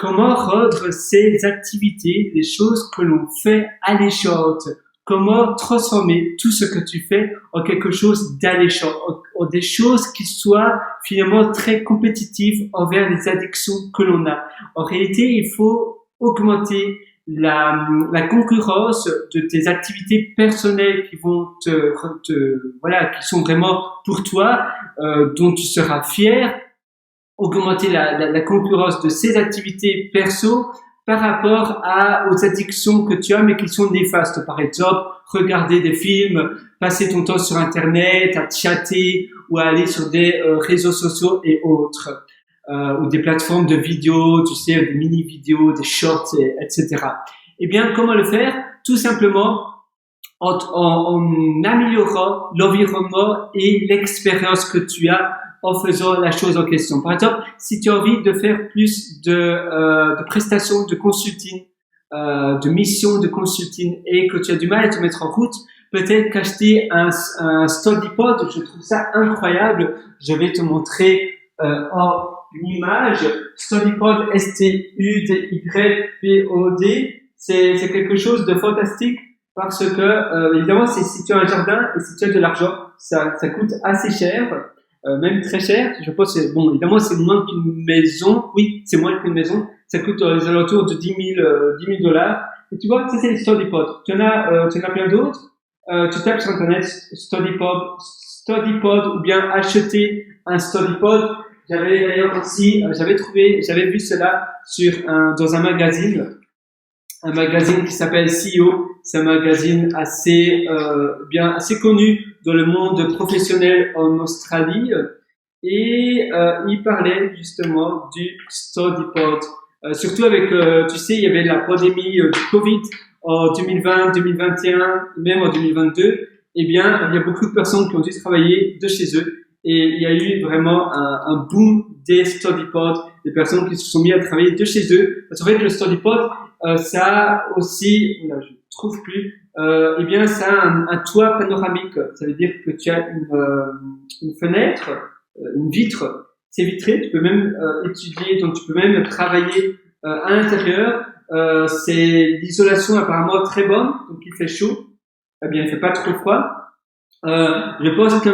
comment rendre ces activités, les choses que l'on fait alléchantes? Comment transformer tout ce que tu fais en quelque chose d'alléchant, en des choses qui soient finalement très compétitives envers les addictions que l'on a. En réalité, il faut augmenter la concurrence de tes activités personnelles qui vont voilà, qui sont vraiment pour toi, dont tu seras fier, augmenter la concurrence de ces activités perso par rapport aux addictions que tu as mais qui sont néfastes. Par exemple, regarder des films, passer ton temps sur Internet, à chatter ou à aller sur des réseaux sociaux et autres. Ou des plateformes de vidéos, tu sais, des mini-vidéos, des shorts, etc. Eh bien, comment le faire? Tout simplement en améliorant l'environnement et l'expérience que tu as en faisant la chose en question. Par exemple, si tu as envie de faire plus de prestations de consulting, de missions de consulting et que tu as du mal à te mettre en route, peut-être qu'acheter un StudyPod, je trouve ça incroyable. Je vais te montrer en une image. StudyPod, STUDYPOD, c'est quelque chose de fantastique parce que évidemment, si tu as un jardin et si tu as de l'argent, ça coûte assez cher. Même très cher, je pense. Bon, évidemment, c'est moins qu'une maison. Oui, c'est moins qu'une maison. Ça coûte aux alentours de 10 000 dollars. Et tu vois, ça c'est les StudyPod. Tu en as plein d'autres. Tu tapes sur internet StudyPod ou bien acheter un StudyPod. J'avais d'ailleurs aussi, j'avais vu cela dans un magazine qui s'appelle CEO. C'est un magazine assez connu dans le monde professionnel en Australie et il parlait justement du StudyPod. Surtout avec, tu sais, il y avait la pandémie du Covid en 2020, 2021, même en 2022. Eh bien, il y a beaucoup de personnes qui ont dû travailler de chez eux et il y a eu vraiment un boom des StudyPod, des personnes qui se sont mis à travailler de chez eux. Parce qu'en fait, le StudyPod, ça a aussi, là, je trouve plus, eh bien, ça a un toit panoramique. Ça veut dire que tu as une fenêtre, une vitre. C'est vitré. Tu peux même étudier, donc tu peux même travailler à l'intérieur. C'est l'isolation apparemment très bonne, donc il fait chaud. Eh bien, il fait pas trop froid. Je pense qu'il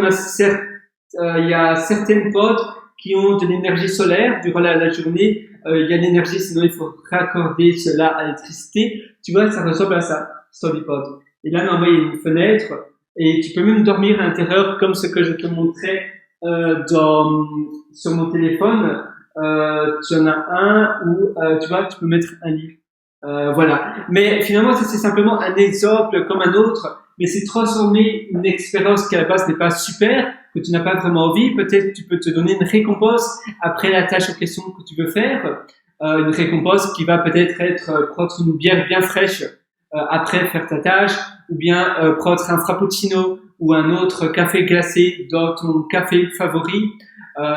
y a certaines pods qui ont de l'énergie solaire durant la journée. Il y a de l'énergie, sinon il faut raccorder cela à l'électricité. Tu vois, ça ressemble à ça, StudyPod. Et là, normalement, il y a une fenêtre et tu peux même dormir à l'intérieur comme ce que je te montrais sur mon téléphone. Tu en as un où tu vois, tu peux mettre un livre. Voilà. Mais finalement, c'est simplement un exemple comme un autre, mais c'est transformer une expérience qui à la base n'est pas super, que tu n'as pas vraiment envie. Peut-être tu peux te donner une récompense après la tâche en question que tu veux faire. Une récompense qui va peut-être être prendre une bière bien fraîche après faire ta tâche, ou bien prendre un frappuccino ou un autre café glacé dans ton café favori.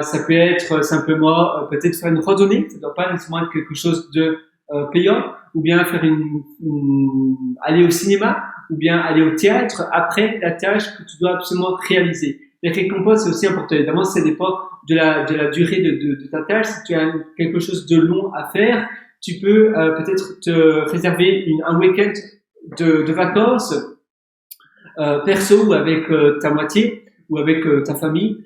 Ça peut être simplement peut-être faire une randonnée. Ça ne doit pas nécessairement être quelque chose de payant, ou bien faire aller au cinéma, ou bien aller au théâtre après la tâche que tu dois absolument réaliser. Les récompenses, c'est aussi important. Évidemment, ça dépend de la durée de ta tâche. Si tu as quelque chose de long à faire, tu peux peut-être te réserver un week-end de vacances perso ou avec ta moitié ou avec ta famille,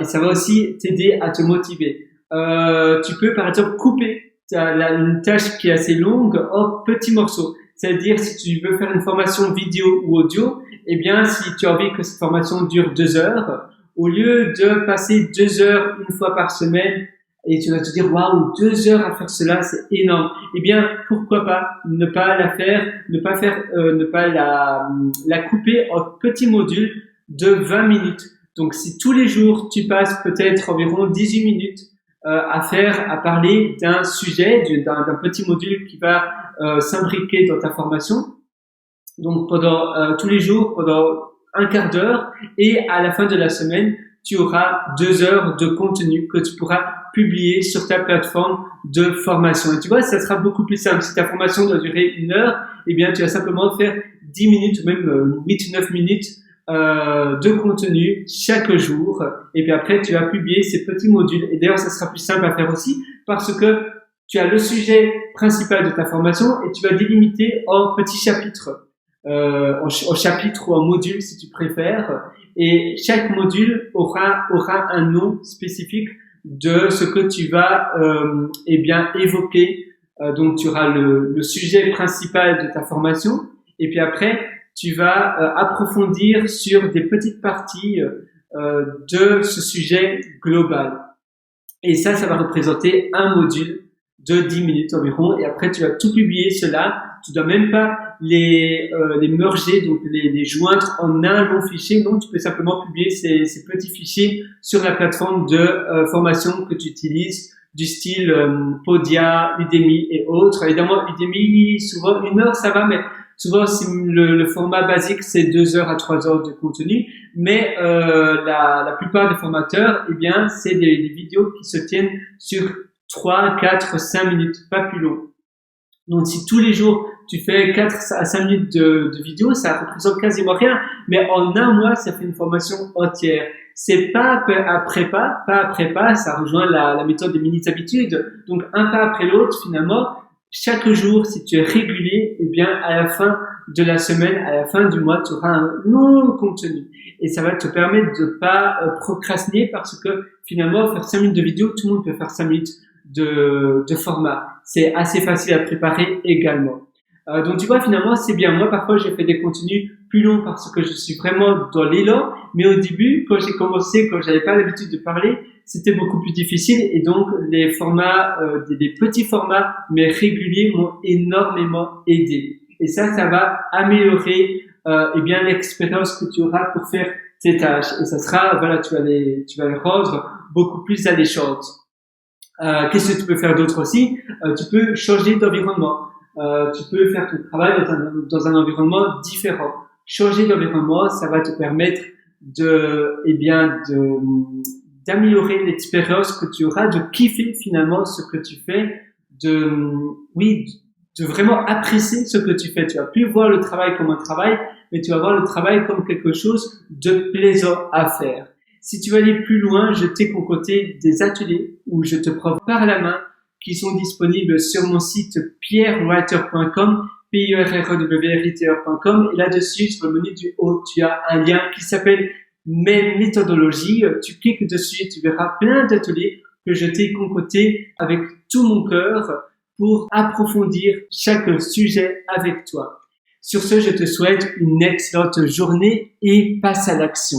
et ça va aussi t'aider à te motiver. Tu peux par exemple couper une tâche qui est assez longue en petits morceaux. C'est-à-dire, si tu veux faire une formation vidéo ou audio, eh bien, si tu as envie que cette formation dure 2 heures, au lieu de passer 2 heures une fois par semaine, et tu vas te dire, waouh, 2 heures à faire cela, c'est énorme. Eh bien, pourquoi pas ne pas la couper en petits modules de 20 minutes. Donc, si tous les jours, tu passes peut-être environ 18 minutes à parler d'un sujet, d'un petit module qui va s'imbriquer dans ta formation. Donc pendant tous les jours, pendant un quart d'heure, et à la fin de la semaine, tu auras 2 heures de contenu que tu pourras publier sur ta plateforme de formation. Et tu vois, ça sera beaucoup plus simple. Si ta formation doit durer 1 heure, eh bien tu vas simplement faire 10 minutes ou même 8-9 minutes de contenu chaque jour, et puis après tu vas publier ces petits modules. Et d'ailleurs ça sera plus simple à faire aussi parce que tu as le sujet principal de ta formation et tu vas délimiter en petits chapitres, en chapitres ou en modules si tu préfères. Et chaque module aura un nom spécifique de ce que tu vas évoquer. Donc tu auras le sujet principal de ta formation et puis après tu vas approfondir sur des petites parties de ce sujet global. Et ça va représenter un module de 10 minutes environ. Et après, tu vas tout publier cela. Tu dois même pas les merger, donc les joindre en un long fichier. Donc, tu peux simplement publier ces petits fichiers sur la plateforme de formation que tu utilises, du style Podia, Udemy et autres. Évidemment, Udemy, souvent 1 heure, ça va, mais souvent, le format basique, c'est 2 heures à 3 heures de contenu. Mais la plupart des formateurs, eh bien, c'est des vidéos qui se tiennent sur 3, 4, 5 minutes, pas plus long. Donc, si tous les jours, tu fais 4 à 5 minutes de vidéos, ça représente quasiment rien. Mais en un mois, ça fait une formation entière. C'est pas après pas, ça rejoint la méthode des mini-habitudes. Donc, un pas après l'autre, finalement, chaque jour, si tu es régulier, eh bien, à la fin de la semaine, à la fin du mois, tu auras un long contenu. Et ça va te permettre de pas procrastiner parce que finalement, faire 5 minutes de vidéo, tout le monde peut faire 5 minutes de format. C'est assez facile à préparer également. Donc tu vois, finalement, c'est bien. Moi, parfois, j'ai fait des contenus plus longs parce que je suis vraiment dans l'élan. Mais au début, quand j'ai commencé, quand j'avais pas l'habitude de parler, c'était beaucoup plus difficile. Et donc, les formats, des petits formats, mais réguliers, m'ont énormément aidé. Et ça va améliorer, l'expérience que tu auras pour faire tes tâches. Et ça sera, voilà, tu vas les rendre beaucoup plus alléchantes. Qu'est-ce que tu peux faire d'autre aussi? Tu peux changer d'environnement. Tu peux faire ton travail dans un environnement différent. Changer d'environnement, ça va te permettre d'améliorer l'expérience que tu auras, de kiffer finalement ce que tu fais, de vraiment apprécier ce que tu fais. Tu vas plus voir le travail comme un travail, mais tu vas voir le travail comme quelque chose de plaisant à faire. Si tu veux aller plus loin, je t'ai concocté des ateliers où je te prends par la main qui sont disponibles sur mon site pierrewriter.com, pierrewriter.com, et là-dessus, sur le menu du haut, tu as un lien qui s'appelle mes méthodologies. Tu cliques dessus et tu verras plein d'ateliers que je t'ai concoctés avec tout mon cœur pour approfondir chaque sujet avec toi. Sur ce, je te souhaite une excellente journée et passe à l'action.